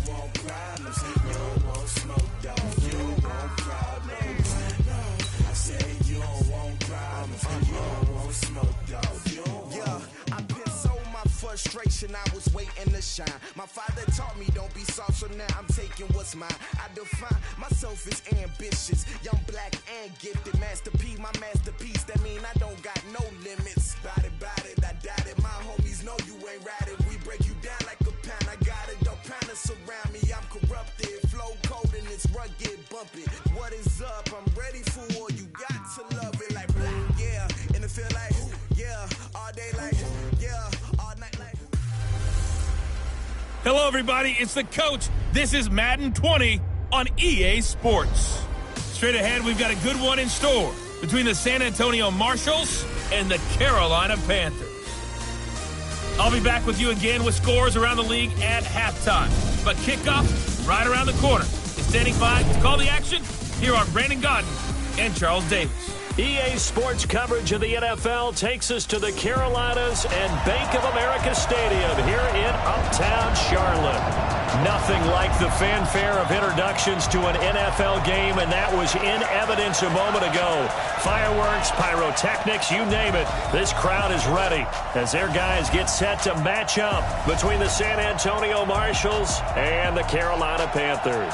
want problems, you don't want smoke, dog. You don't want problems. No, I said you don't want problems, you don't want smoke, dog. You don't want. Yeah, I been so my frustration, I was waiting to shine. My father taught me don't be soft, so now I'm taking what's mine. I define myself as ambitious, young, black, and gifted. Master P, my masterpiece. That mean I don't got no limits. Bout it, I doubt it. My homies know you ain't ratted. We break you down like a pound. I got it, don't pound to surround me. I'm corrupted, flow cold and it's rugged, bumpy. What is up? I'm ready for war. You got to love it like blah, yeah. And it feel like yeah, all day like yeah, all night like. Hello, everybody. It's the coach. This is Madden 20 on EA Sports. Straight ahead, we've got a good one in store between the San Antonio Marshals and the Carolina Panthers. I'll be back with you again with scores around the league at halftime. But kickoff right around the corner. It's standing by to call the action. Here are Brandon Godden and Charles Davis. EA Sports coverage of the NFL takes us to the Carolinas and Bank of America Stadium here in uptown Charlotte. Nothing like the fanfare of introductions to an NFL game, and that was in evidence a moment ago. Fireworks, pyrotechnics, you name it. This crowd is ready as their guys get set to match up between the San Antonio Marshals and the Carolina Panthers.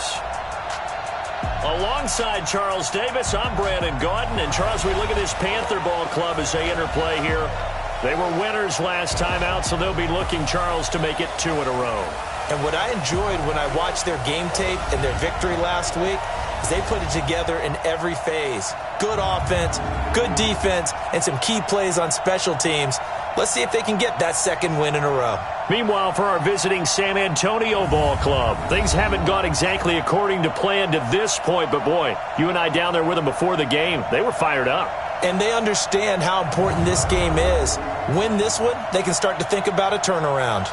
Alongside Charles Davis, I'm Brandon Gaudin. And Charles, we look at this Panther ball club as they interplay here. They were winners last time out, so they'll be looking, Charles, to make it 2 in a row. And what I enjoyed when I watched their game tape and their victory last week is they put it together in every phase. Good offense, good defense, and some key plays on special teams. Let's see if they can get that second win in a row. Meanwhile, for our visiting San Antonio ball club, things haven't gone exactly according to plan to this point. But, boy, you and I down there with them before the game, they were fired up. And they understand how important this game is. Win this one, they can start to think about a turnaround.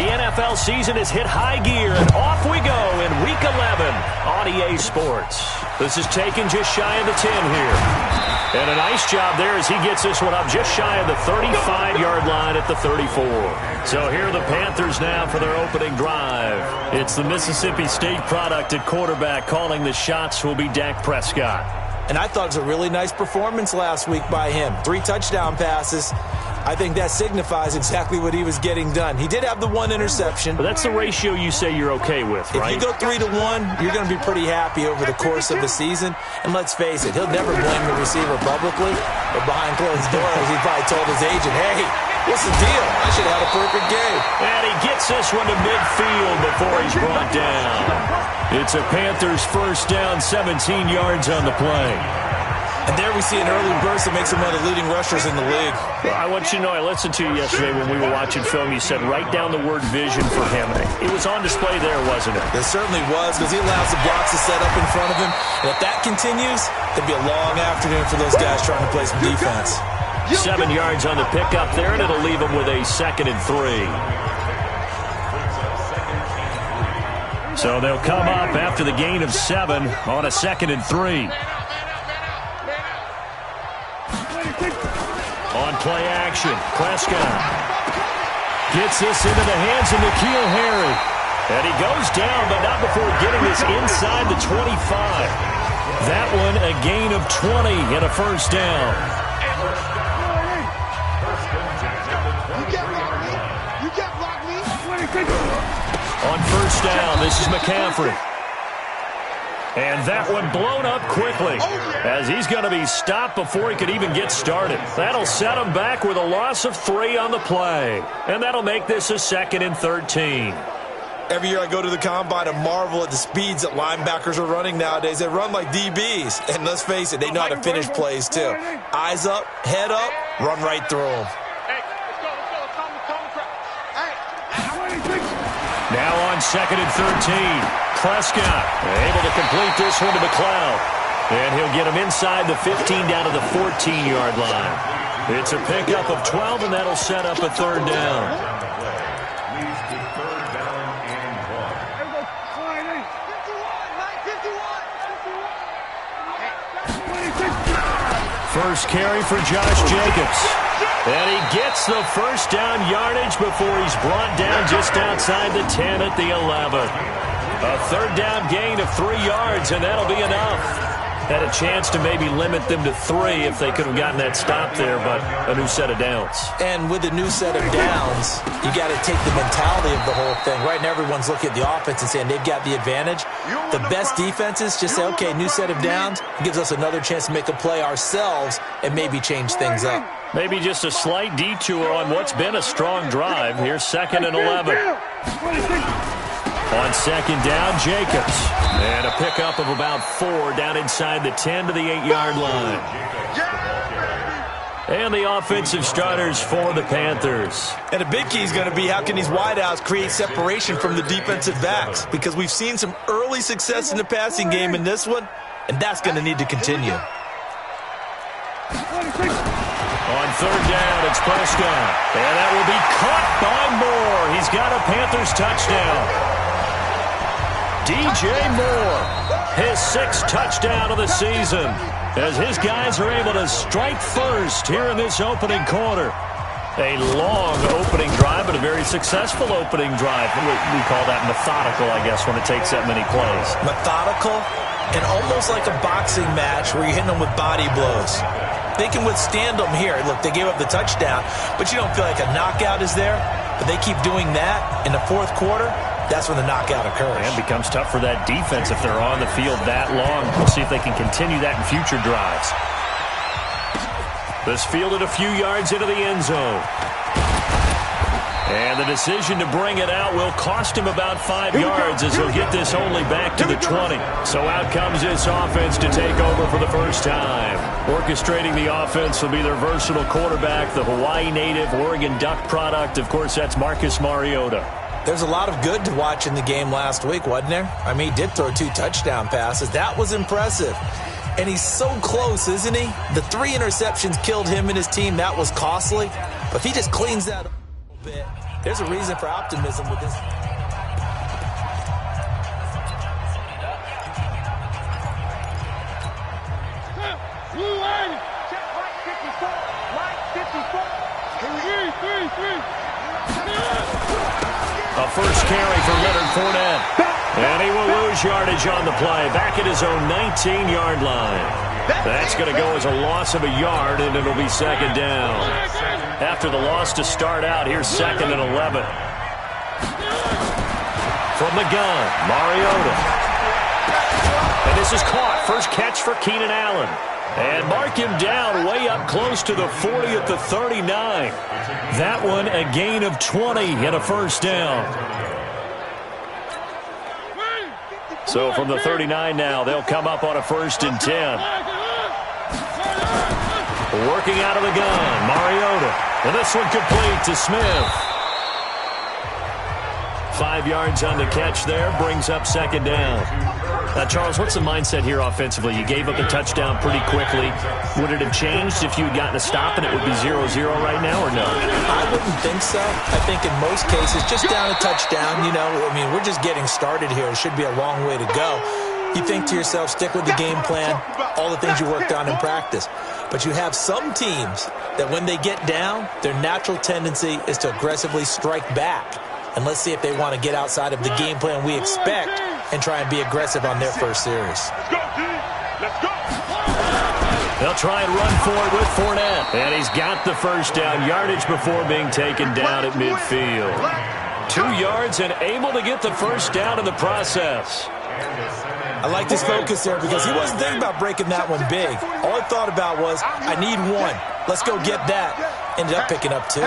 NFL season has hit high gear, and off we go in Week 11 on EA Sports. This is taken just shy of the 10 here. And a nice job there as he gets this one up just shy of the 35-yard line at the 34. So here are the Panthers now for their opening drive. It's the Mississippi State product at quarterback. Calling the shots will be Dak Prescott. And I thought it was a really nice performance last week by him. 3 touchdown passes. I think that signifies exactly what he was getting done. He did have the 1 interception. But that's the ratio you say you're okay with, right? If you go 3-1, you're going to be pretty happy over the course of the season. And let's face it, he'll never blame the receiver publicly. But behind closed doors, he probably told his agent, hey, what's the deal? I should have had a perfect game. And he gets this one to midfield before he's brought down. It's a Panthers first down, 17 yards on the play. And there we see an early burst that makes him one of the leading rushers in the league. Well, I want you to know, I listened to you yesterday when we were watching film. You said write down the word vision for him. It was on display there, wasn't it? It certainly was, because he allows the blocks to set up in front of him. And if that continues, it'll be a long afternoon for those guys trying to play some defense. 7 yards on the pickup there, and it'll leave him with a 2nd and 3. So they'll come up after the gain of 7 on a 2nd and 3. On play action, Prescott gets this into the hands of N'Keal Harry. And he goes down, but not before getting this inside the 25. That one a gain of 20 and a first down. On first down, this is McCaffrey. And that one blown up quickly as he's going to be stopped before he could even get started. That'll set him back with a loss of 3 on the play. And that'll make this a 2nd and 13. Every year I go to the combine and marvel at the speeds that linebackers are running nowadays. They run like DBs. And let's face it, they know how to finish plays too. Eyes up, head up, run right through them. Now on 2nd and 13. Prescott able to complete this one to McLeod. And he'll get him inside the 15 down to the 14-yard line. It's a pickup of 12, and that'll set up a 3rd down. First carry for Josh Jacobs. And he gets the first down yardage before he's brought down just outside the 10 at the 11. A third down gain of 3 yards, and that'll be enough. Had a chance to maybe limit them to 3 if they could have gotten that stop there, but a new set of downs. And with a new set of downs, you got to take the mentality of the whole thing. Right now, everyone's looking at the offense and saying they've got the advantage. The best defenses just say, okay, new set of downs. It gives us another chance to make a play ourselves and maybe change things up. Maybe just a slight detour on what's been a strong drive. Here's 2nd and 11. On 2nd down, Jacobs. And a pickup of about 4 down inside the 10 to the 8-yard line. And the offensive starters for the Panthers. And a big key is going to be how can these wideouts create separation from the defensive backs? Because we've seen some early success in the passing game in this one, and that's going to need to continue. On 3rd down, it's Prescott. And that will be caught by Moore. He's got a Panthers touchdown. DJ Moore, his 6th touchdown of the season, as his guys are able to strike first here in this opening quarter. A long opening drive, but a very successful opening drive. We call that methodical, I guess, when it takes that many plays. Methodical and almost like a boxing match where you're hitting them with body blows. They can withstand them here. Look, they gave up the touchdown, but you don't feel like a knockout is there. But they keep doing that in the 4th quarter. That's when the knockout occurs. And it becomes tough for that defense if they're on the field that long. We'll see if they can continue that in future drives. This fielded a few yards into the end zone. And the decision to bring it out will cost him about 5 yards as he'll get this only back to the 20. So out comes this offense to take over for the first time. Orchestrating the offense will be their versatile quarterback, the Hawaii native, Oregon Duck product. Of course, that's Marcus Mariota. There's a lot of good to watch in the game last week, wasn't there? I mean, he did throw 2 touchdown passes. That was impressive. And he's so close, isn't he? The 3 interceptions killed him and his team. That was costly. But if he just cleans that up a little bit, there's a reason for optimism with this. Blue line. Check line 54. Line 54. A first carry for Leonard Fournette. And he will lose yardage on the play. Back at his own 19-yard line. That's going to go as a loss of a yard, and it'll be 2nd down. After the loss to start out, here's 2nd and 11. From the gun, Mariota. And this is caught. First catch for Keenan Allen. And mark him down way up close to the 40 at the 39. That one a gain of 20 and a first down. So from the 39 now, they'll come up on a 1st and 10. Working out of the gun, Mariota. And this one complete to Smith. 5 yards on the catch there, brings up 2nd down. Now, Charles, what's the mindset here offensively? You gave up the touchdown pretty quickly. Would it have changed if you had gotten a stop and it would be 0-0 right now, or no? I wouldn't think so. I think in most cases, just down a touchdown, you know, I mean, we're just getting started here. It should be a long way to go. You think to yourself, stick with the game plan, all the things you worked on in practice. But you have some teams that when they get down, their natural tendency is to aggressively strike back. And let's see if they want to get outside of the game plan we expect and try and be aggressive on their first series. Let's go, D. Let's go. They'll try and run for it with Fournette. And he's got the first down yardage before being taken down at midfield. 2 yards and able to get the first down in the process. I like his focus there because he wasn't thinking about breaking that one big. All I thought about was, I need 1. Let's go get that. Ended up picking up 2.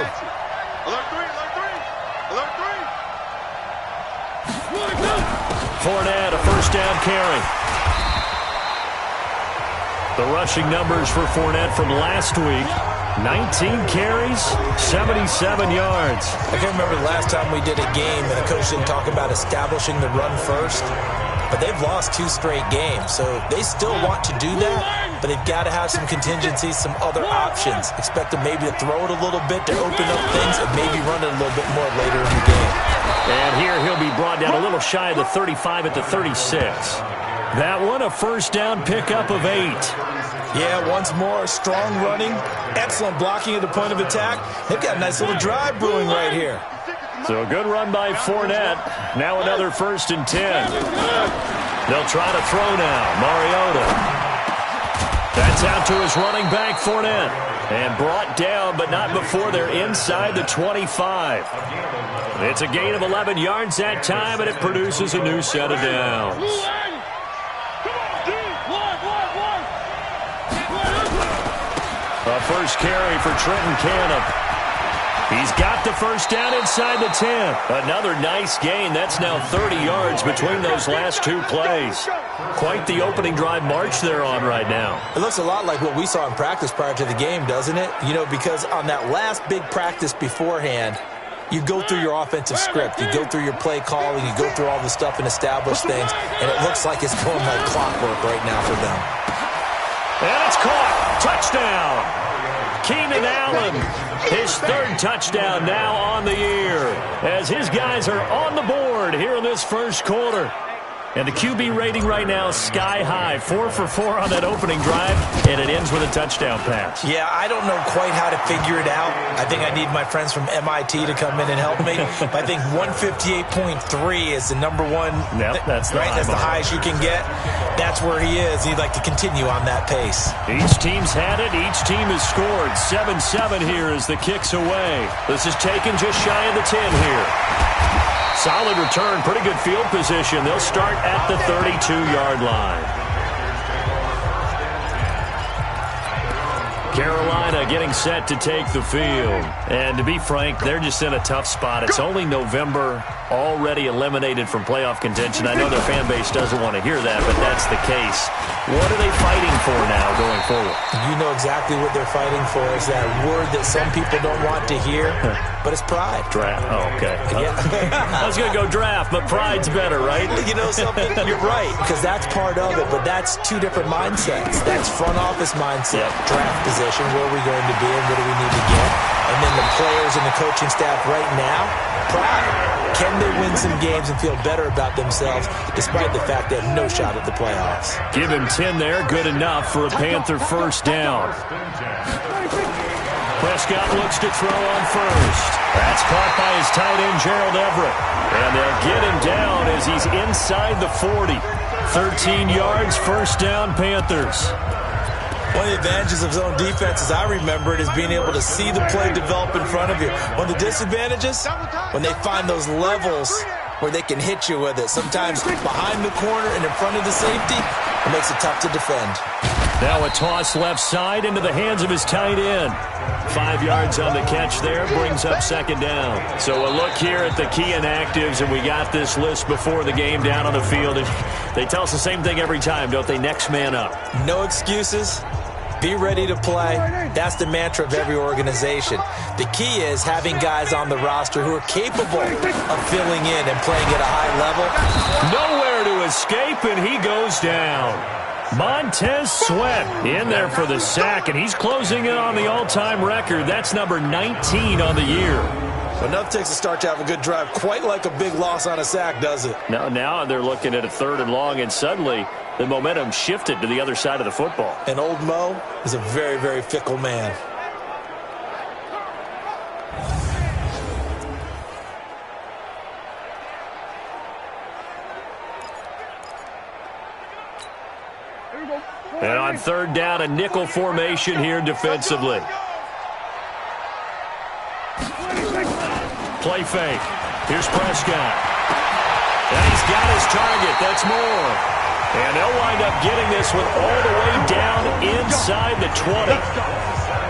Fournette, a first down carry. The rushing numbers for Fournette from last week. 19 carries, 77 yards. I can't remember the last time we did a game and the coach didn't talk about establishing the run first. But they've lost 2 straight games, so they still want to do that, but they've got to have some contingencies, some other options. Expect them maybe to throw it a little bit to open up things and maybe run it a little bit more later in the game. And here he'll be brought down a little shy of the 35 at the 36. That one, a first down pickup of 8. Yeah, once more, strong running, excellent blocking at the point of attack. They've got a nice little drive brewing right here. So a good run by Fournette. Now another 1st and 10. They'll try to throw now. Mariota. That's out to his running back, Fournette. And brought down, but not before they're inside the 25. It's a gain of 11 yards that time, and it produces a new set of downs. A first carry for Trenton Cannon. He's got the first down inside the 10. Another nice gain. That's now 30 yards between those last 2 plays. Quite the opening drive march they're on right now. It looks a lot like what we saw in practice prior to the game, doesn't it? You know, because on that last big practice beforehand, you go through your offensive script. You go through your play calling. You go through all the stuff and establish things. And it looks like it's going like clockwork right now for them. And it's caught. Touchdown. Keenan Allen, his 3rd touchdown now on the year, as his guys are on the board here in this first quarter. And the QB rating right now is sky high, 4 for 4 on that opening drive, and it ends with a touchdown pass. Yeah, I don't know quite how to figure it out. I think I need my friends from MIT to come in and help me. But I think 158.3 is the number one. Yep, that's the right. That's the highest you can get. That's where he is. He'd like to continue on that pace. Each team's had it. Each team has scored. 7-7 here as the kick's away. This is taken just shy of the 10 here. Solid return, pretty good field position. They'll start at the 32-yard line. Carolina getting set to take the field. And to be frank, they're just in a tough spot. It's only November, already eliminated from playoff contention. I know their fan base doesn't want to hear that, but that's the case. What are they fighting for now going forward? You know exactly what they're fighting for. Is that word that some people don't want to hear, but it's pride. Draft. Oh, okay. Yeah. I was going to go draft, but pride's better, right? You know something? You're right, because that's part of it, but that's 2 different mindsets. That's front office mindset, draft position, where are we going to be and what do we need to get? And then the players and the coaching staff right now, pride. Can they win some games and feel better about themselves despite the fact they have no shot at the playoffs? Give him 10 there. Good enough for a Panther first down. Prescott looks to throw on first. That's caught by his tight end, Gerald Everett. And they'll get him down as he's inside the 40. 13 yards, first down, Panthers. One of the advantages of zone defense, as I remember it, is being able to see the play develop in front of you. One of the disadvantages, when they find those levels where they can hit you with it. Sometimes behind the corner and in front of the safety, it makes it tough to defend. Now a toss left side into the hands of his tight end. 5 yards on the catch there, brings up second down. So a look here at the key inactives, and we got this list before the game down on the field. And they tell us the same thing every time, don't they? Next man up. No excuses. Be ready to play. That's the mantra of every organization. The key is having guys on the roster who are capable of filling in and playing at a high level. Nowhere to escape, and he goes down. Montez Sweat in there for the sack, and he's closing in on the all-time record. That's number 19 on the year. Enough takes a start to have a good drive. Quite like a big loss on a sack, does it? Now they're looking at a 3rd and long, and suddenly the momentum shifted to the other side of the football. And old Mo is a very, very fickle man. And on 3rd down, a nickel formation here defensively. Play fake. Here's Prescott. And he's got his target. That's more. And they'll wind up getting this one all the way down inside the 20.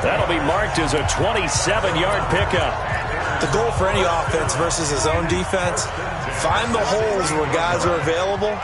That'll be marked as a 27-yard pickup. The goal for any offense versus his own defense, find the holes where guys are available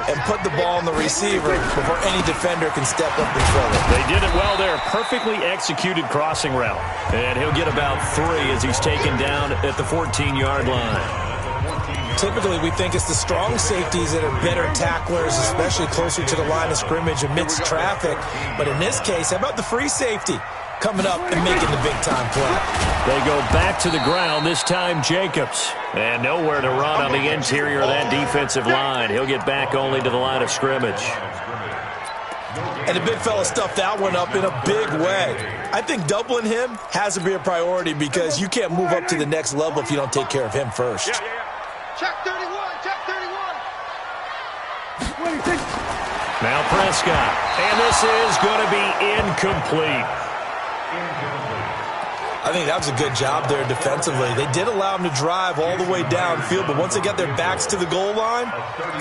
and put the ball on the receiver before any defender can step up and fill it. They did it well there. Perfectly executed crossing route. And he'll get about 3 as he's taken down at the 14-yard line. Typically, we think it's the strong safeties that are better tacklers, especially closer to the line of scrimmage amidst traffic. But in this case, how about the free safety? coming up and making the big-time play. They go back to the ground, this time Jacobs. And nowhere to run on the interior of that defensive line. He'll get back only to the line of scrimmage. And the big fella stuffed that one up in a big way. I think doubling him has to be a priority because you can't move up to the next level if you don't take care of him first. Check 31, check 31. Now Prescott. And this is going to be incomplete. I think that was a good job there defensively. They did allow him to drive all the way downfield, but once they got their backs to the goal line,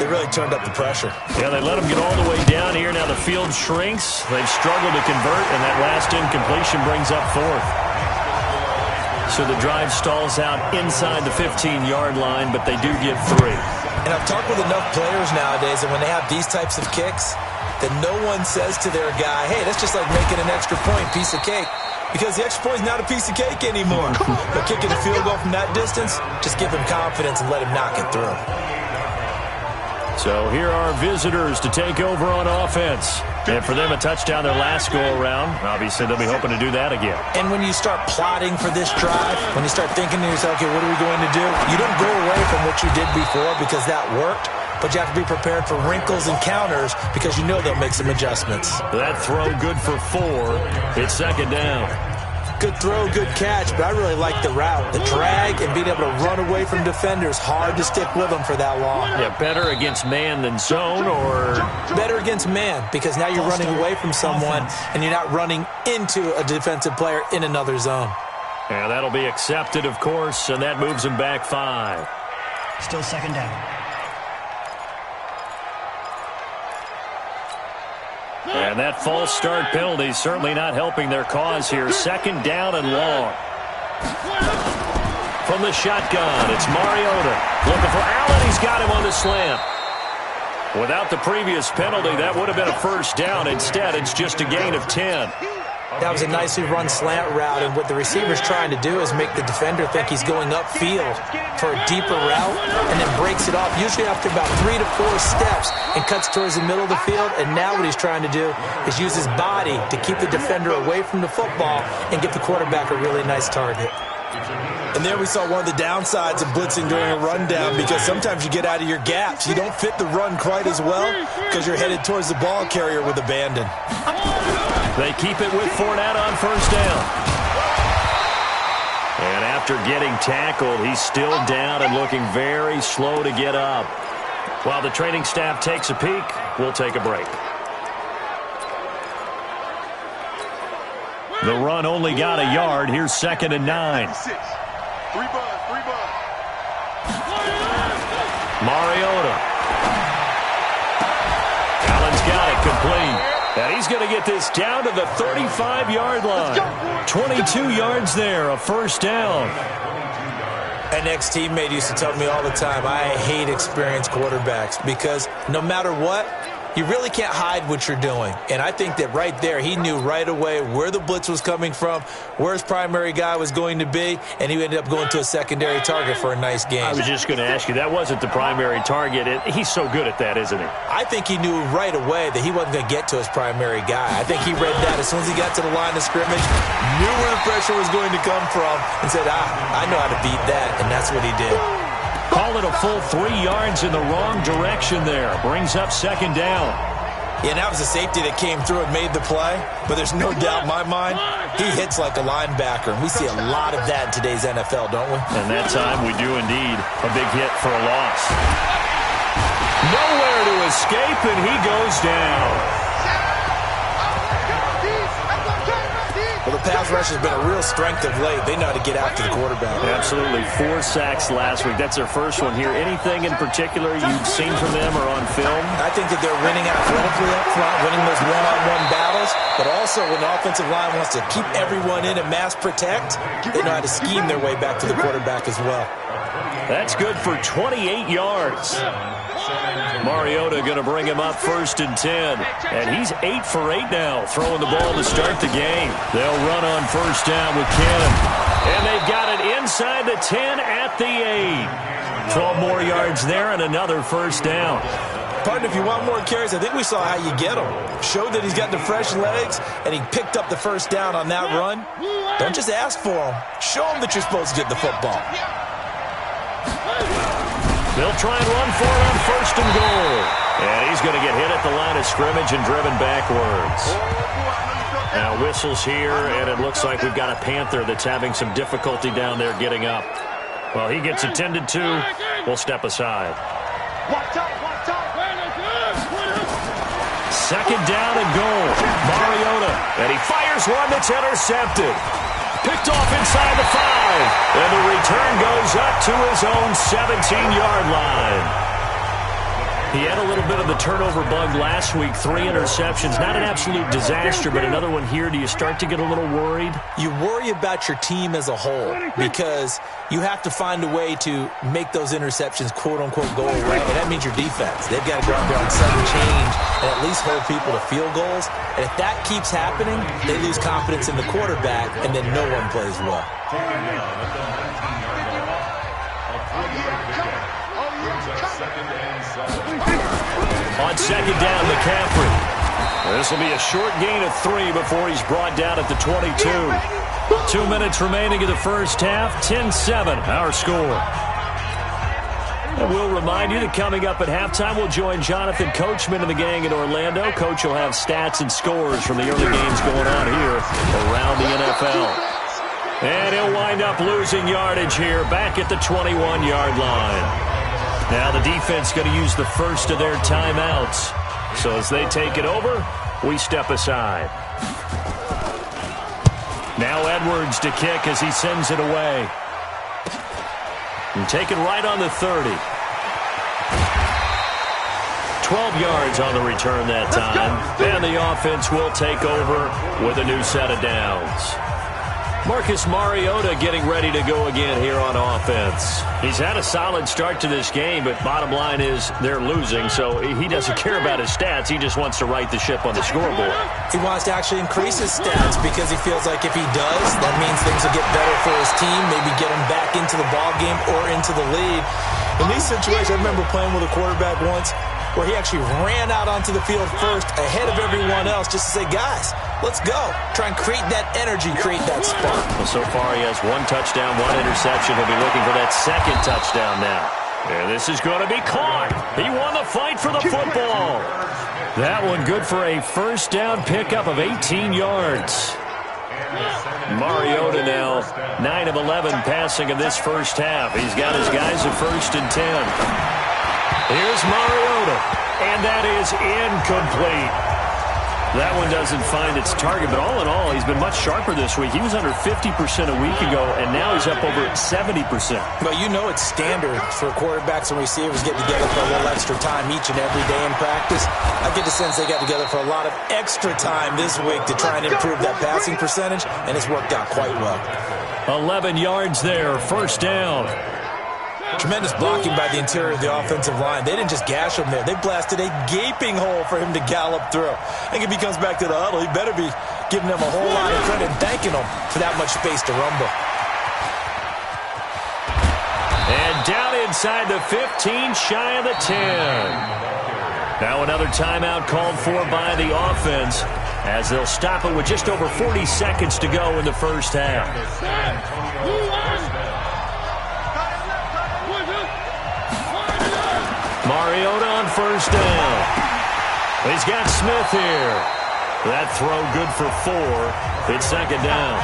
they really turned up the pressure. Yeah, they let him get all the way down here. Now the field shrinks. They've struggled to convert, and that last incompletion brings up fourth. So the drive stalls out inside the 15-yard line, but they do get 3. And I've talked with enough players nowadays, and when they have these types of kicks, that no one says to their guy, hey, that's just like making an extra point, piece of cake. Because the extra point is not a piece of cake anymore. But kicking a field goal from that distance, just give him confidence and let him knock it through. So here are visitors to take over on offense. And for them, a touchdown their last go-around. Obviously, they'll be hoping to do that again. And when you start plotting for this drive, when you start thinking to yourself, okay, what are we going to do? You don't go away from what you did before because that worked. But you have to be prepared for wrinkles and counters because you know they'll make some adjustments. That throw good for 4. It's second down. Good throw, good catch, but I really like the route. The drag and being able to run away from defenders, hard to stick with them for that long. Yeah, better against man than zone, or? Better against man because now you're running away from someone and you're not running into a defensive player in another zone. Yeah, that'll be accepted, of course, and that moves him back 5. Still second down. And that false start penalty certainly not helping their cause here. Second down and long. From the shotgun, it's Mariota. Looking for Allen. He's got him on the slant. Without the previous penalty, that would have been a first down. Instead, it's just a gain of 10. That was a nicely run slant route, and what the receiver's trying to do is make the defender think he's going upfield for a deeper route and then breaks it off, usually after about 3 to 4 steps, and cuts towards the middle of the field. And now what he's trying to do is use his body to keep the defender away from the football and get the quarterback a really nice target. And there we saw one of the downsides of blitzing during a rundown because sometimes you get out of your gaps. You don't fit the run quite as well because you're headed towards the ball carrier with abandon. They keep it with Fournette on first down. And after getting tackled, he's still down and looking very slow to get up. While the training staff takes a peek, we'll take a break. The run only got a yard. Here's 2nd and 9. 3 bud. Mariota. Allen's got it complete. And he's going to get this down to the 35-yard line. 22 yards there, a first down. An ex-teammate used to tell me all the time, I hate experienced quarterbacks because no matter what, you really can't hide what you're doing. And I think that right there, he knew right away where the blitz was coming from, where his primary guy was going to be, and he ended up going to a secondary target for a nice game. I was just going to ask you, that wasn't the primary target. He's so good at that, isn't he? I think he knew right away that he wasn't going to get to his primary guy. I think he read that as soon as he got to the line of scrimmage, knew where the pressure was going to come from, and said, I know how to beat that, and that's what he did. Call it a full 3 yards in the wrong direction there. Brings up second down. Yeah, that was a safety that came through and made the play, but there's no doubt in my mind, he hits like a linebacker, and we see a lot of that in today's NFL, don't we? And that time we do indeed. A big hit for a loss. Nowhere to escape, and he goes down. Well, the pass rush has been a real strength of late. They know how to get after the quarterback. Absolutely. 4 sacks last week. That's their first one here. Anything in particular you've seen from them or on film? I think that they're winning athletically up front, winning those one-on-one battles, but also when the offensive line wants to keep everyone in and mass protect, they know how to scheme their way back to the quarterback as well. That's good for 28 yards. Mariota going to bring him up 1st and 10. And he's 8 for 8 now, throwing the ball to start the game. They'll run on first down with Cannon. And they've got it inside the 10 at the 8. 12 more yards there and another first down. Partner, if you want more carries, I think we saw how you get them. Showed that he's got the fresh legs, and he picked up the first down on that run. Don't just ask for them. Show them that you're supposed to get the football. They'll try and run for it on 1st and goal. And he's going to get hit at the line of scrimmage and driven backwards. Now whistles here, and it looks like we've got a Panther that's having some difficulty down there getting up. Well, he gets attended to. We'll step aside. 2nd down and goal. Mariota. And he fires one that's intercepted. Picked off inside the 5. And the return goes up to his own 17-yard line. He had a little bit of the turnover bug last week. 3 interceptions. Not an absolute disaster, but another one here. Do you start to get a little worried? You worry about your team as a whole because you have to find a way to make those interceptions, quote-unquote, go away. And that means your defense. They've got to go out there on sudden change and at least hold people to field goals. And if that keeps happening, they lose confidence in the quarterback, and then no one plays well. On 2nd down, McCaffrey. This will be a short gain of 3 before he's brought down at the 22. 2 minutes remaining in the first half. 10-7, our score. And we'll remind you that coming up at halftime, we'll join Jonathan Coachman and the gang in Orlando. Coach will have stats and scores from the early games going on here around the NFL. And he'll wind up losing yardage here back at the 21-yard line. Now the defense going to use the first of their timeouts. So as they take it over, we step aside. Now Edwards to kick as he sends it away. And taken right on the 30. 12 yards on the return that time. And the offense will take over with a new set of downs. Marcus Mariota getting ready to go again here on offense. He's had a solid start to this game, but bottom line is they're losing, so he doesn't care about his stats. He just wants to right the ship on the scoreboard. He wants to actually increase his stats because he feels like if he does, that means things will get better for his team, maybe get him back into the ball game or into the lead. In these situations, I remember playing with a quarterback once where he actually ran out onto the field first ahead of everyone else just to say, guys, let's go. Try and create that energy, create that spark. Well, so far he has 1 touchdown, 1 interception. He'll be looking for that 2nd touchdown now. And this is going to be caught. He won the fight for the football. That one good for a first down pickup of 18 yards. Mariota now 9 of 11 passing in this first half. He's got his guys at 1st and 10. Here's Mariota, and that is incomplete. That one doesn't find its target, but all in all, he's been much sharper this week. He was under 50% a week ago, and now he's up over 70%. Well, you know it's standard for quarterbacks and receivers get together for a little extra time each and every day in practice. I get the sense they got together for a lot of extra time this week to try and improve that passing percentage, and it's worked out quite well. 11 yards there, first down. Tremendous blocking by the interior of the offensive line. They didn't just gash him there. They blasted a gaping hole for him to gallop through. I think if he comes back to the huddle, he better be giving them a whole lot of credit and thanking them for that much space to rumble. And down inside the 15, shy of the 10. Now another timeout called for by the offense as they'll stop it with just over 40 seconds to go in the first half. Mariota on first down. He's got Smith here. That throw good for 4. It's 2nd down.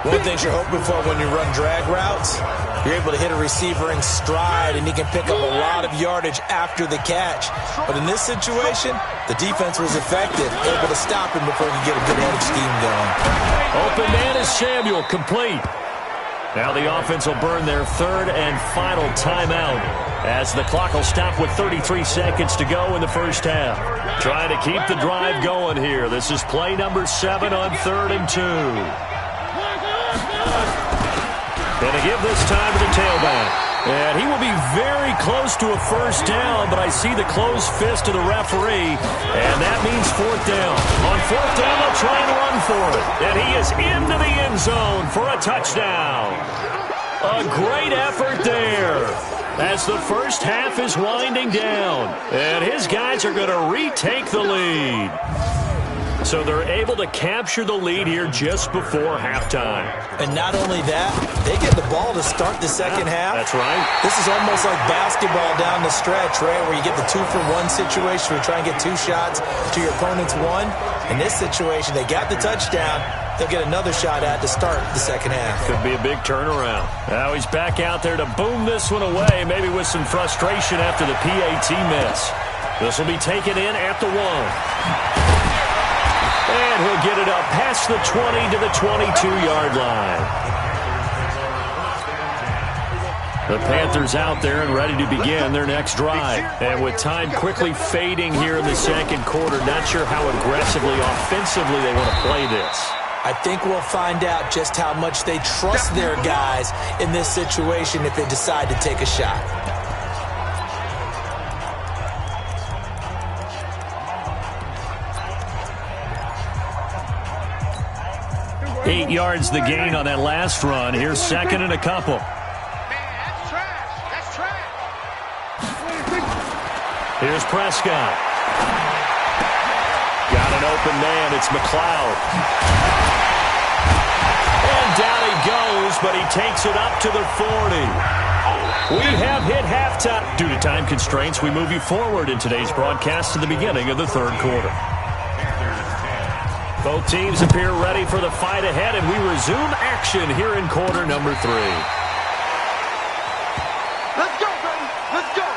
One of the things you're hoping for when you run drag routes, you're able to hit a receiver in stride, and he can pick up a lot of yardage after the catch. But in this situation, the defense was effective, able to stop him before he could get a good head of steam going. Open man is Samuel, complete. Now the offense will burn their 3rd and final timeout as the clock will stop with 33 seconds to go in the first half. Trying to keep the drive going here. This is play number 7 on 3rd and 2. Going to give this time to the tailback. And he will be very close to a first down, but I see the closed fist of the referee, and that means 4th down. On 4th down, they'll try and run for it. And he is into the end zone for a touchdown. A great effort there. as the first half is winding down. And his guys are going to retake the lead. So they're able to capture the lead here just before halftime. And not only that, they get the ball to start the second half. That's right. This is almost like basketball down the stretch, right, where you get the 2-for-1 situation where you try and get 2 shots to your opponent's 1. In this situation, they got the touchdown. They'll get another shot at to start the second half. Could be a big turnaround. Now he's back out there to boom this one away, maybe with some frustration after the PAT miss. This will be taken in at the 1. And he'll get it up past the 20 to the 22-yard line. The Panthers out there and ready to begin their next drive. And with time quickly fading here in the second quarter, not sure how aggressively, offensively they want to play this. I think we'll find out just how much they trust their guys in this situation if they decide to take a shot. 8 yards the gain on that last run. Here's second and a couple. That's trash. That's trash. Here's Prescott. Got an open man. It's McLeod. And down he goes, but he takes it up to the 40. We have hit halftime. Due to time constraints, we move you forward in today's broadcast to the beginning of the third quarter. Both teams appear ready for the fight ahead, and we resume action here in quarter number 3. Let's go, baby. Let's go.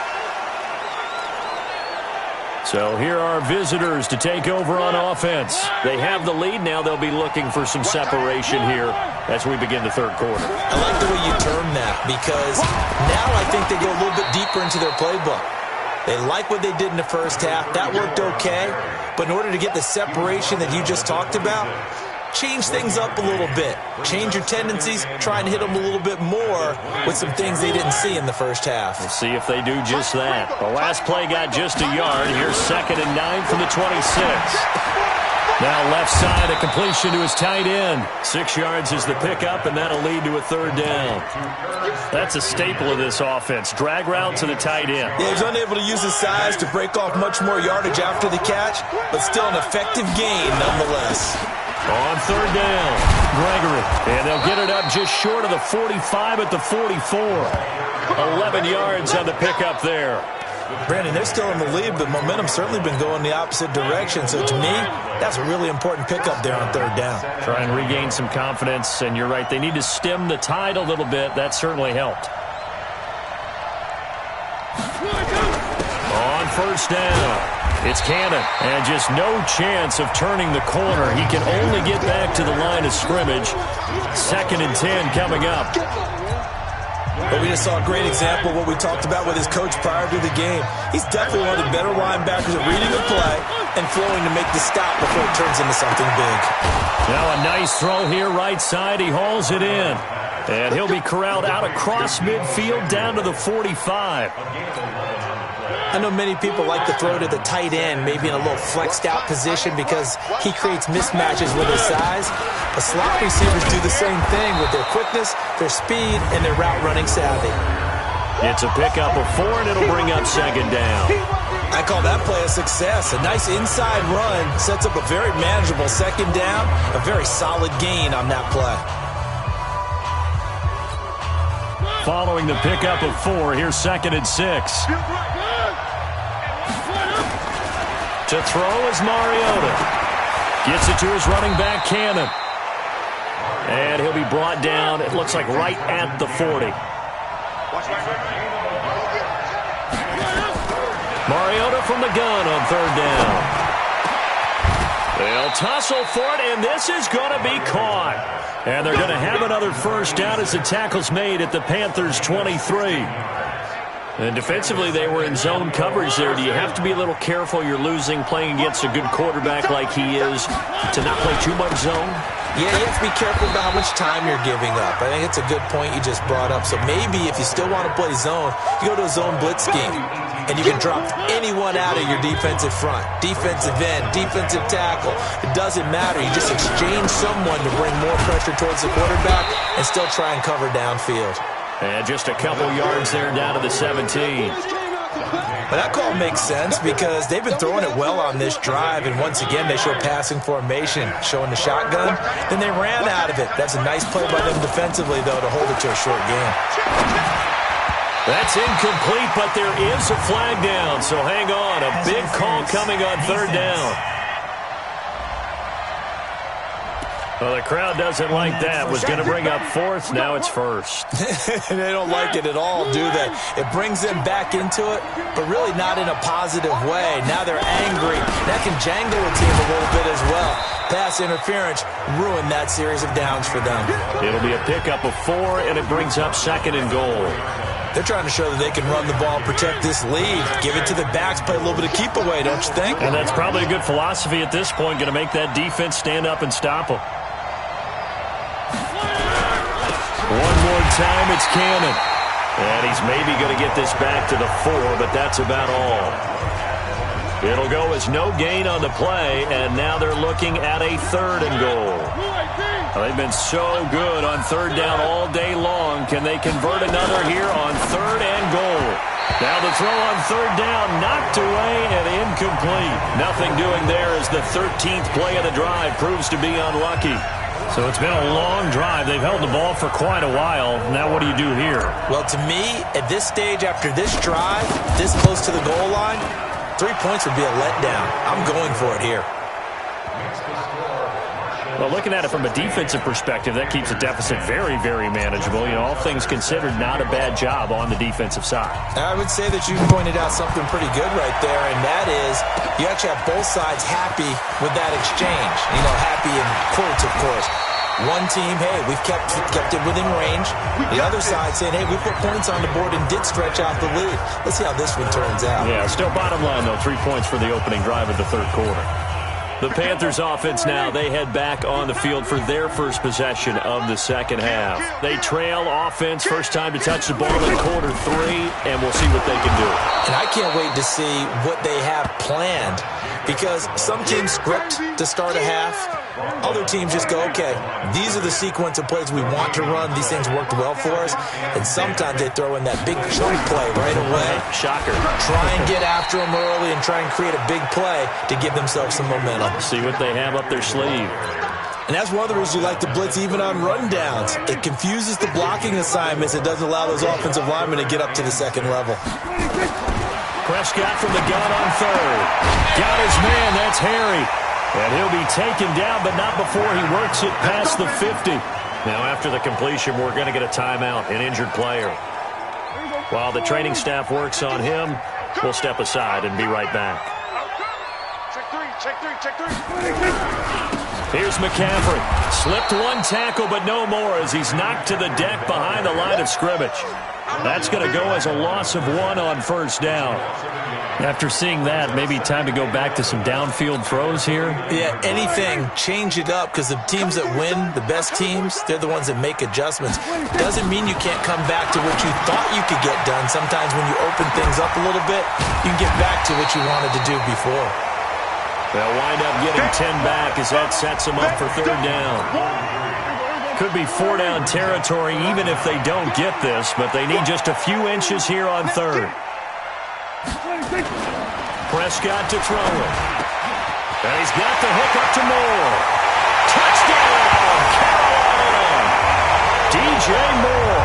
So here are visitors to take over on offense. They have the lead now. They'll be looking for some separation here as we begin the third quarter. I like the way you term that because now I think they go a little bit deeper into their playbook. They like what they did in the first half. That worked okay. But in order to get the separation that you just talked about, change things up a little bit. Change your tendencies. Try and hit them a little bit more with some things they didn't see in the first half. We'll see if they do just that. The last play got just a yard. Here's 2nd and 9 from the 26. Now left side, a completion to his tight end. 6 yards is the pickup, and that'll lead to a third down. That's a staple of this offense. Drag route to the tight end. Yeah, he's unable to use his size to break off much more yardage after the catch, but still an effective gain nonetheless. On third down, Gregory. And they'll get it up just short of the 45 at the 44. 11 yards on the pickup there. Brandon, they're still in the lead, but momentum's certainly been going the opposite direction. So to me, that's a really important pickup there on third down. Try and regain some confidence, and you're right. They need to stem the tide a little bit. That certainly helped. On first down, it's Cannon, and just no chance of turning the corner. He can only get back to the line of scrimmage. 2nd and 10 coming up. But we just saw a great example of what we talked about with his coach prior to the game. He's definitely one of the better linebackers at reading the play and flowing to make the stop before it turns into something big. Now a nice throw here right side. He hauls it in. And he'll be corralled out across midfield down to the 45. I know many people like to throw to the tight end, maybe in a little flexed out position because he creates mismatches with his size. The slot receivers do the same thing with their quickness, their speed, and their route running savvy. It's a pickup of 4, and it'll bring up 2nd down. I call that play a success. A nice inside run sets up a very manageable 2nd down, a very solid gain on that play. Following the pickup of 4, here's 2nd and 6. To throw is Mariota. Gets it to his running back, Cannon. And he'll be brought down, it looks like right at the 40. Mariota from the gun on third down. They'll tussle for it, and this is going to be caught. And they're going to have another first down as the tackle's made at the Panthers' 23. And defensively, they were in zone coverage there. Do you have to be a little careful? You're losing, playing against a good quarterback like he is, to not play too much zone? Yeah, you have to be careful about how much time you're giving up. I think it's a good point you just brought up. So maybe if you still want to play zone, you go to a zone blitz scheme. And you can drop anyone out of your defensive front. Defensive end, defensive tackle. It doesn't matter. You just exchange someone to bring more pressure towards the quarterback and still try and cover downfield. And just a couple yards there down to the 17. But that call makes sense because they've been throwing it well on this drive, and once again they show passing formation, showing the shotgun. Then they ran out of it. That's a nice play by them defensively, though, to hold it to a short game. That's incomplete, but there is a flag down, so hang on. A big call coming on third down. Well, the crowd doesn't like that. Was going to bring up fourth. Now it's first. They don't like it at all, do they? It brings them back into it, but really not in a positive way. Now they're angry. That can jangle a team a little bit as well. Pass interference ruined that series of downs for them. It'll be a pickup of 4, and it brings up 2nd and goal. They're trying to show that they can run the ball, protect this lead. Give it to the backs, play a little bit of keep away, don't you think? And that's probably a good philosophy at this point, going to make that defense stand up and stop them. One more time, it's Cannon. And he's maybe going to get this back to the 4, but that's about all. It'll go as no gain on the play, and now they're looking at a 3rd and goal. They've been so good on 3rd down all day long. Can they convert another here on 3rd and goal? Now the throw on 3rd down, knocked away and incomplete. Nothing doing there as the 13th play of the drive proves to be unlucky. So it's been a long drive. They've held the ball for quite a while. Now what do you do here? Well, to me, at this stage, after this drive, this close to the goal line, 3 points would be a letdown. I'm going for it here. Well, looking at it from a defensive perspective, that keeps the deficit very, very manageable. You know, all things considered, not a bad job on the defensive side. I would say that you pointed out something pretty good right there, and that is you actually have both sides happy with that exchange. You know, happy in quotes, of course. One team, hey, we've kept it within range. The other side saying, hey, we put points on the board and did stretch out the lead. Let's see how this one turns out. Yeah, still bottom line, though, 3 points for the opening drive of the 3rd quarter. The Panthers offense now, they head back on the field for their first possession of the 2nd half. They trail offense, first time to touch the ball in quarter 3, and we'll see what they can do. And I can't wait to see what they have planned, because some teams script to start a half. Other teams just go, okay, these are the sequence of plays we want to run. These things worked well for us. And sometimes they throw in that big chunk play right away. Shocker. Try and get after them early and try and create a big play to give themselves some momentum. See what they have up their sleeve. And that's one of the reasons you like to blitz even on rundowns. It confuses the blocking assignments. It doesn't allow those offensive linemen to get up to the 2nd level. Prescott from the gun on 3rd. Got his man. That's Harry. And he'll be taken down, but not before he works it past the 50. Now, after the completion, we're going to get a timeout, an injured player. While the training staff works on him, we'll step aside and be right back. Check three. Here's McCaffrey. Slipped one tackle, but no more as he's knocked to the deck behind the line of scrimmage. That's going to go as a loss of 1 on 1st down. After seeing that, maybe time to go back to some downfield throws here? Yeah, anything. Change it up, because the teams that win, the best teams, they're the ones that make adjustments. Doesn't mean you can't come back to what you thought you could get done. Sometimes when you open things up a little bit, you can get back to what you wanted to do before. They'll wind up getting 10 back as that sets them up for 3rd down. Could be 4-down territory even if they don't get this, but they need just a few inches here on 3rd. Prescott to throw it. And he's got the hook up to Moore. Touchdown, Carolina! DJ Moore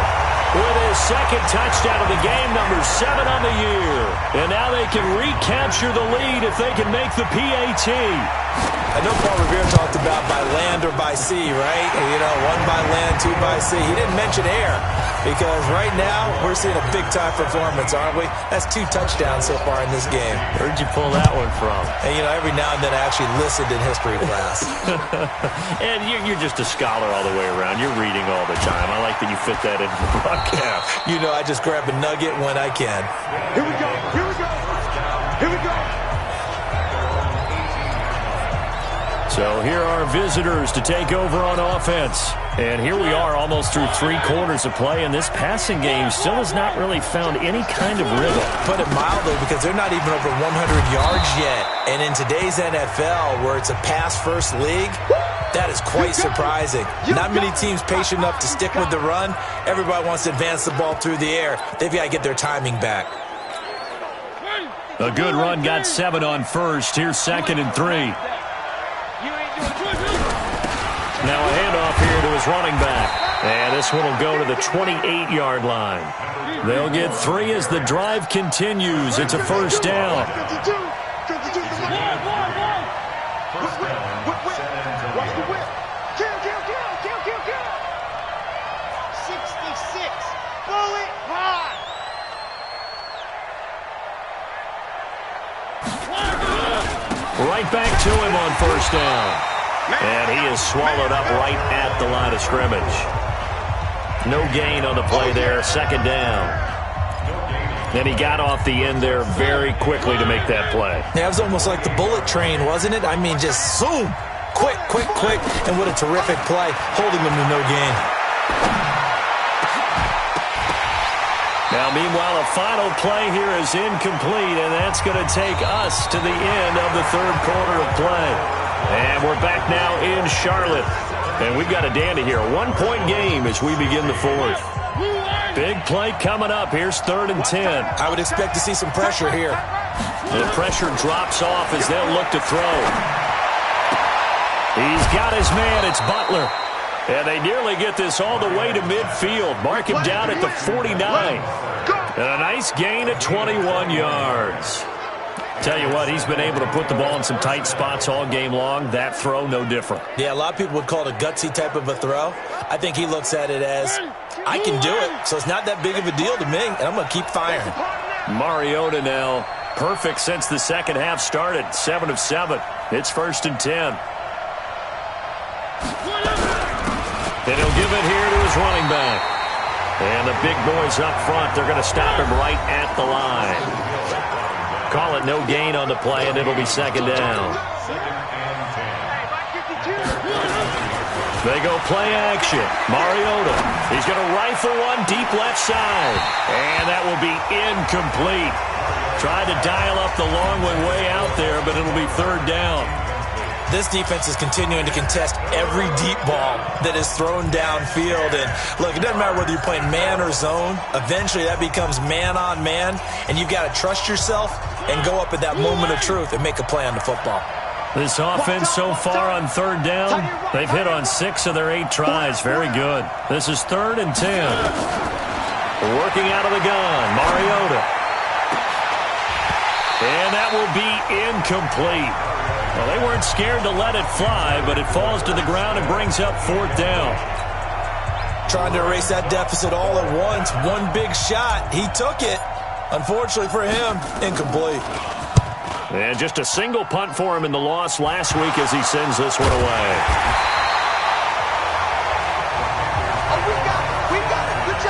with his 2nd touchdown of the game, number 7 on the year. And now they can recapture the lead if they can make the PAT. I know Paul Revere talked about by land or by sea, right? You know, 1 by land, 2 by sea. He didn't mention air, because right now we're seeing a big-time performance, aren't we? That's 2 touchdowns so far in this game. Where'd you pull that one from? And, you know, every now and then I actually listened in history class. And you're just a scholar all the way around. You're reading all the time. I like that you fit that into the broadcast. You know, I just grab a nugget when I can. Here we go. So here are visitors to take over on offense. And here we are almost through 3 quarters of play, and this passing game still has not really found any kind of rhythm. Put it mildly, because they're not even over 100 yards yet. And in today's NFL, where it's a pass-first league, That is quite surprising. Not many teams patient enough to stick with the run. Everybody wants to advance the ball through the air. They've got to get their timing back. A good run got 7 on first. Here's 2nd and 3. Now a handoff here to his running back. And this one will go to the 28-yard line. They'll get 3 as the drive continues. It's a first down. Right back to him on first down. And he is swallowed up right at the line of scrimmage. No gain on the play there, 2nd down. And he got off the end there very quickly to make that play. Yeah, it was almost like the bullet train, wasn't it? I mean, just zoom. Quick, quick, quick. And what a terrific play, holding him to no gain. Now, meanwhile, a final play here is incomplete, and that's going to take us to the end of the 3rd quarter of play. And we're back now in Charlotte. And we've got a dandy here. A 1-point game as we begin the 4th. Big play coming up. Here's 3rd and 10. I would expect to see some pressure here. The pressure drops off as they'll look to throw. He's got his man. It's Butler. And they nearly get this all the way to midfield. Mark him down at the 49. And a nice gain at 21 yards. Tell you what, he's been able to put the ball in some tight spots all game long. That throw, no different. Yeah, a lot of people would call it a gutsy type of a throw. I think he looks at it as, I can do it, so it's not that big of a deal to me, and I'm going to keep firing. Mariota now, perfect since the second half started. 7 of 7. It's 1st and 10. And he'll give it here to his running back. And the big boys up front, they're going to stop him right at the line. Call it no gain on the play, and it'll be 2nd down. They go play action. Mariota, he's going to rifle one deep left side. And that will be incomplete. Tried to dial up the long one way out there, but it'll be 3rd down. This defense is continuing to contest every deep ball that is thrown downfield. And, look, it doesn't matter whether you're playing man or zone. Eventually, that becomes man on man, and you've got to trust yourself and go up at that moment of truth and make a play on the football. This offense so far on 3rd down, they've hit on 6 of their 8 tries. Very good. This is 3rd and 10. Working out of the gun, Mariota. And that will be incomplete. Well, they weren't scared to let it fly, but it falls to the ground and brings up 4th down. Trying to erase that deficit all at once. One big shot. He took it. Unfortunately for him, incomplete. And just a single punt for him in the loss last week as he sends this one away.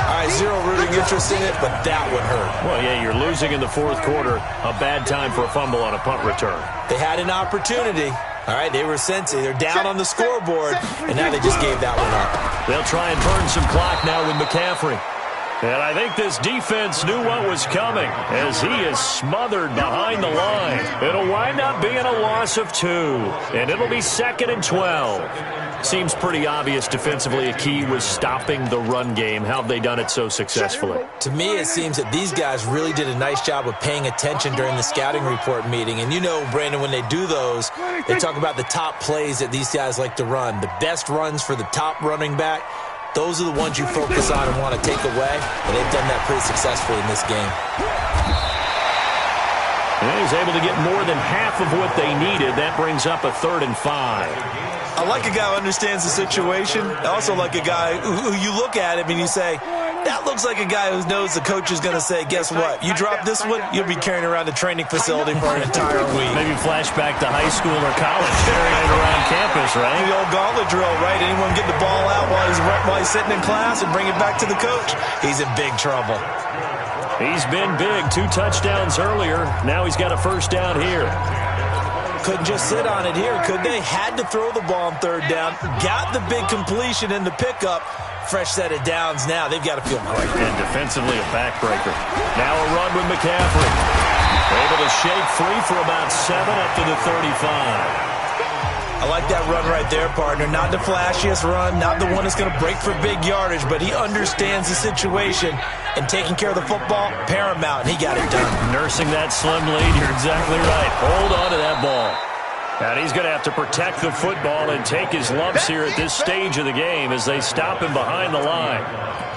All right, zero rooting interest in it, but that would hurt. Well, yeah, you're losing in the 4th quarter. A bad time for a fumble on a punt return. They had an opportunity. All right, they were sensing. They're down on the scoreboard, and now they just gave that one up. They'll try and burn some clock now with McCaffrey. And I think this defense knew what was coming as he is smothered behind the line. It'll wind up being a loss of 2, and it'll be 2nd and 12. Seems pretty obvious defensively a key was stopping the run game. How have they done it so successfully? To me, it seems that these guys really did a nice job of paying attention during the scouting report meeting. And you know, Brandon, when they do those, they talk about the top plays that these guys like to run. The best runs for the top running back. Those are the ones you focus on and want to take away, and they've done that pretty successfully in this game. And he's able to get more than half of what they needed. That brings up a 3rd and 5. I like a guy who understands the situation. I also like a guy who you look at him and you say, that looks like a guy who knows the coach is going to say, guess what? You drop this one, you'll be carrying around the training facility for an entire week. Maybe flashback to high school or college, carrying it around campus, right? The old gauntlet drill, right? Anyone get the ball out while he's sitting in class and bring it back to the coach? He's in big trouble. He's been big. 2 touchdowns earlier. Now he's got a 1st down here. Couldn't just sit on it here, could they? Had to throw the ball on 3rd down. Got the big completion in the pickup. Fresh set of downs now. They've got to feel great. And defensively a backbreaker. Now a run with McCaffrey. Able to shake free for about 7 up to the 35. I like that run right there, partner. Not the flashiest run, not the one that's going to break for big yardage, but he understands the situation, and taking care of the football, paramount, and he got it done. Nursing that slim lead, you're exactly right. Hold on to that ball. And he's going to have to protect the football and take his lumps here at this stage of the game as they stop him behind the line.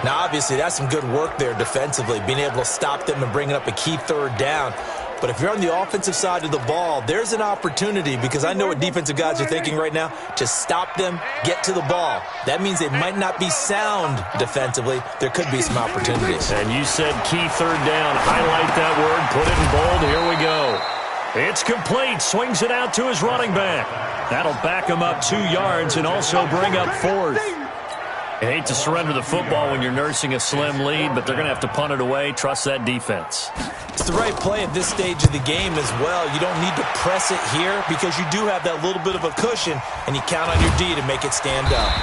Now, obviously, that's some good work there defensively, being able to stop them and bringing up a key third down. But if you're on the offensive side of the ball, there's an opportunity, because I know what defensive guys are thinking right now, to stop them, get to the ball. That means they might not be sound defensively. There could be some opportunities. And you said key third down. Highlight that word, put it in bold. Here we go. It's complete. Swings it out to his running back. That'll back him up 2 yards and also bring up 4th. You hate to surrender the football when you're nursing a slim lead, but they're going to have to punt it away. Trust that defense. It's the right play at this stage of the game as well. You don't need to press it here because you do have that little bit of a cushion, and you count on your D to make it stand up.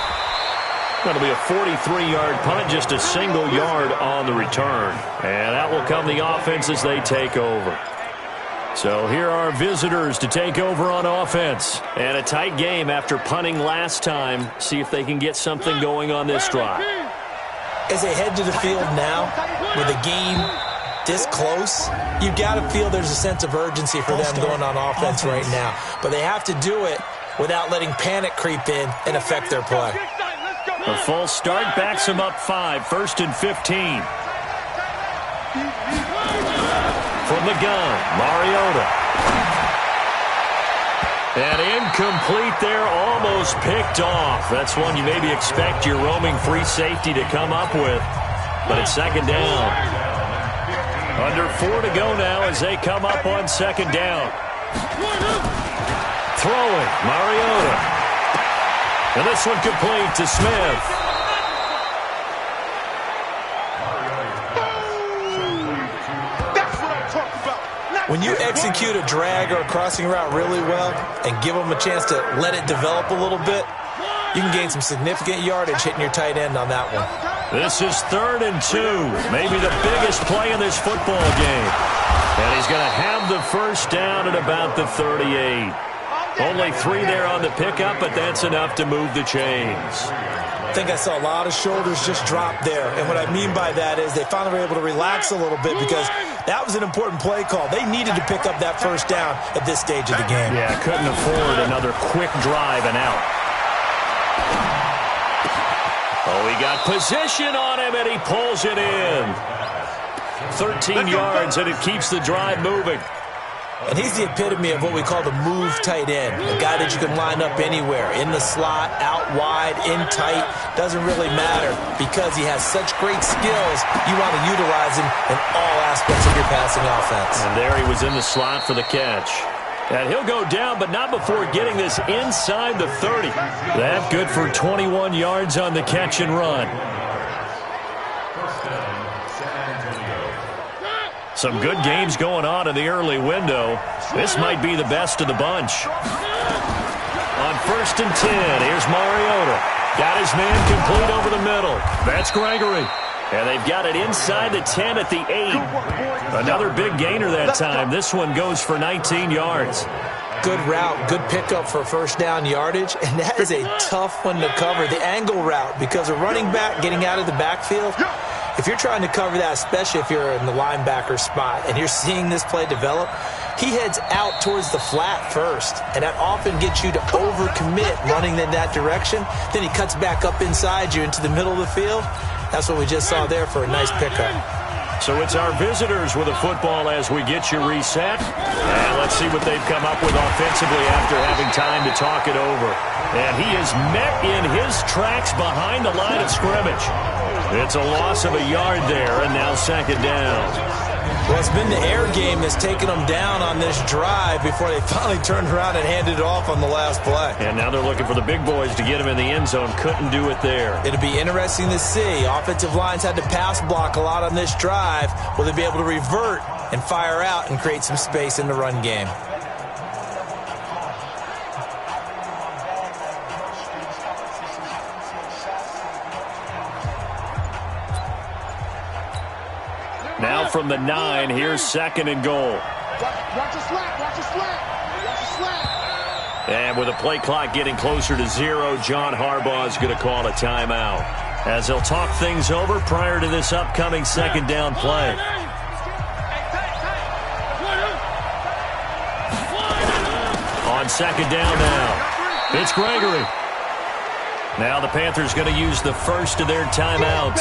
That'll be a 43-yard punt, just a single yard on the return. And that will come the offense as they take over. So here are visitors to take over on offense. And a tight game after punting last time. See if they can get something going on this drive. As they head to the field now, with a game this close, you've got to feel there's a sense of urgency for them going on offense right now. But they have to do it without letting panic creep in and affect their play. A false start backs them up 5, 1st and 15. From the gun, Mariota. And incomplete there, almost picked off. That's one you maybe expect your roaming free safety to come up with. But it's 2nd down. Under 4 to go now as they come up on 2nd down. Throwing, Mariota. And this one complete to Smith. When you execute a drag or a crossing route really well and give them a chance to let it develop a little bit, you can gain some significant yardage hitting your tight end on that one. This is 3rd and 2, maybe the biggest play in this football game. And he's going to have the first down at about the 38. Only 3 there on the pickup, but that's enough to move the chains. I think I saw a lot of shoulders just drop there. And what I mean by that is they finally were able to relax a little bit because that was an important play call. They needed to pick up that first down at this stage of the game. Yeah, couldn't afford another quick drive and out. Oh, he got position on him, and he pulls it in. 13 yards, and it keeps the drive moving. And he's the epitome of what we call the move tight end, a guy that you can line up anywhere, in the slot, out wide, in tight, doesn't really matter because he has such great skills. You want to utilize him in all aspects of your passing offense. And there he was in the slot for the catch. And he'll go down, but not before getting this inside the 30. That's good for 21 yards on the catch and run. Some good games going on in the early window. This might be the best of the bunch. On 1st and 10, here's Mariota. Got his man complete over the middle. That's Gregory. And they've got it inside the 10 at the 8. Another big gainer that time. This one goes for 19 yards. Good route, good pickup for first down yardage, and that is a tough one to cover, the angle route, because a running back getting out of the backfield, if you're trying to cover that, especially if you're in the linebacker spot and you're seeing this play develop, he heads out towards the flat first, and that often gets you to overcommit running in that direction. Then he cuts back up inside you into the middle of the field. That's what we just saw there for a nice pickup. So it's our visitors with a football as we get you reset. And let's see what they've come up with offensively after having time to talk it over. And he is met in his tracks behind the line of scrimmage. It's a loss of a yard there, and now 2nd down. Well, it's been the air game that's taken them down on this drive before they finally turned around and handed it off on the last play. And now they're looking for the big boys to get him in the end zone. Couldn't do it there. It'll be interesting to see. Offensive lines had to pass block a lot on this drive. Will they be able to revert and fire out and create some space in the run game? Now from the 9, here's 2nd and goal. Watch the slant, watch the slant, watch the slant. And with the play clock getting closer to 0, John Harbaugh is going to call a timeout, as he'll talk things over prior to this upcoming second down play. On second down now, it's Gregory. Now the Panthers going to use the first of their timeouts,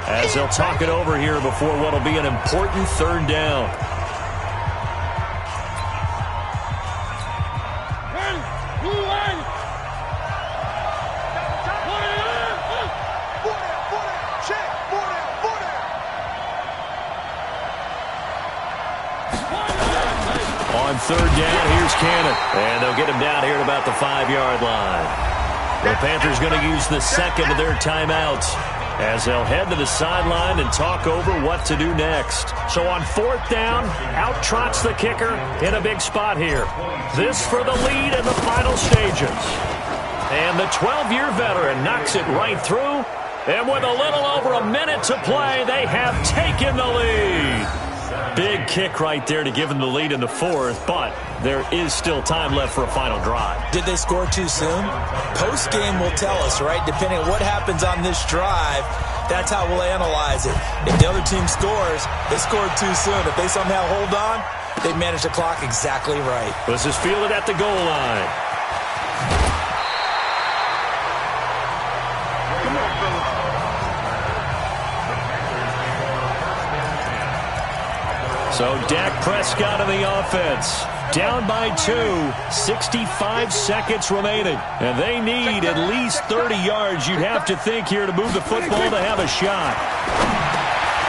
as they'll talk it over here before what will be an important third down. On third down, here's Cannon. And they'll get him down here at about the 5-yard line. The Panthers going to use the second of their timeouts, as they'll head to the sideline and talk over what to do next. So on fourth down, out trots the kicker in a big spot here. This for the lead in the final stages. And the 12-year veteran knocks it right through. And with a little over a minute to play, they have taken the lead. Big kick right there to give them the lead in the fourth, but there is still time left for a final drive. Did they score too soon? Post-game will tell us, right? Depending on what happens on this drive, that's how we'll analyze it. If the other team scores, they scored too soon. If they somehow hold on, they manage the clock exactly right. This is fielded at the goal line. So Dak Prescott on the offense. Down by 2, 65 seconds remaining. And they need at least 30 yards, you'd have to think, here to move the football to have a shot.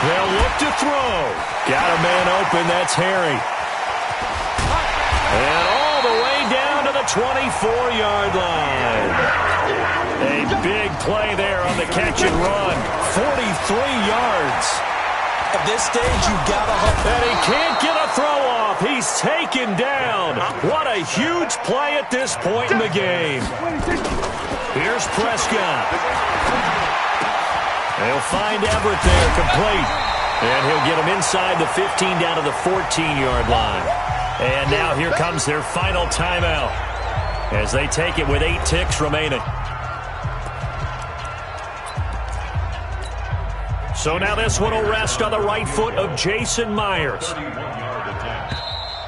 They'll look to throw. Got a man open, that's Harry. And all the way down to the 24-yard line. A big play there on the catch and run. 43 yards. At this stage, you've got to hope. And he can't get a throw off. He's taken down. What a huge play at this point in the game. Here's Prescott. They'll find Everett there, complete. And he'll get him inside the 15 down to the 14-yard line. And now here comes their final timeout, as they take it with 8 ticks remaining. So now this one will rest on the right foot of Jason Myers.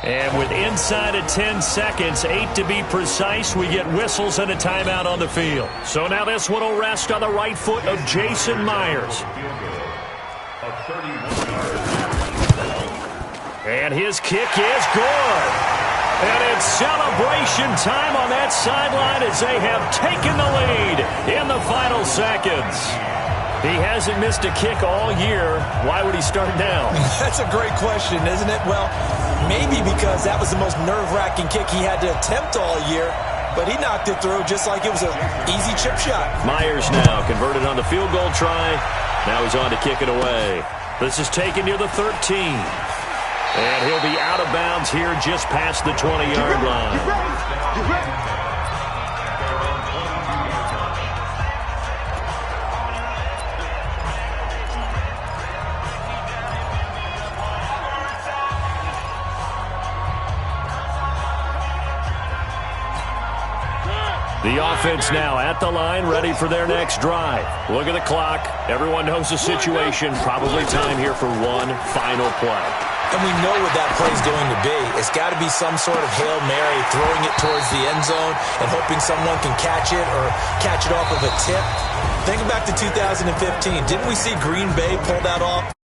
And with inside of 10 seconds, 8 to be precise, we get whistles and a timeout on the field. So now this one will rest on the right foot of Jason Myers. And his kick is good. And it's celebration time on that sideline as they have taken the lead in the final seconds. He hasn't missed a kick all year. Why would he start now? That's a great question, isn't it? Well, maybe because that was the most nerve-wracking kick he had to attempt all year, but he knocked it through just like it was an easy chip shot. Myers now converted on the field goal try. Now he's on to kick it away. This is taken near the 13. And he'll be out of bounds here just past the 20-yard line. The offense now at the line, ready for their next drive. Look at the clock. Everyone knows the situation. Probably time here for one final play. And we know what that play is going to be. It's got to be some sort of Hail Mary, throwing it towards the end zone and hoping someone can catch it or catch it off of a tip. Think back to 2015. Didn't we see Green Bay pull that off?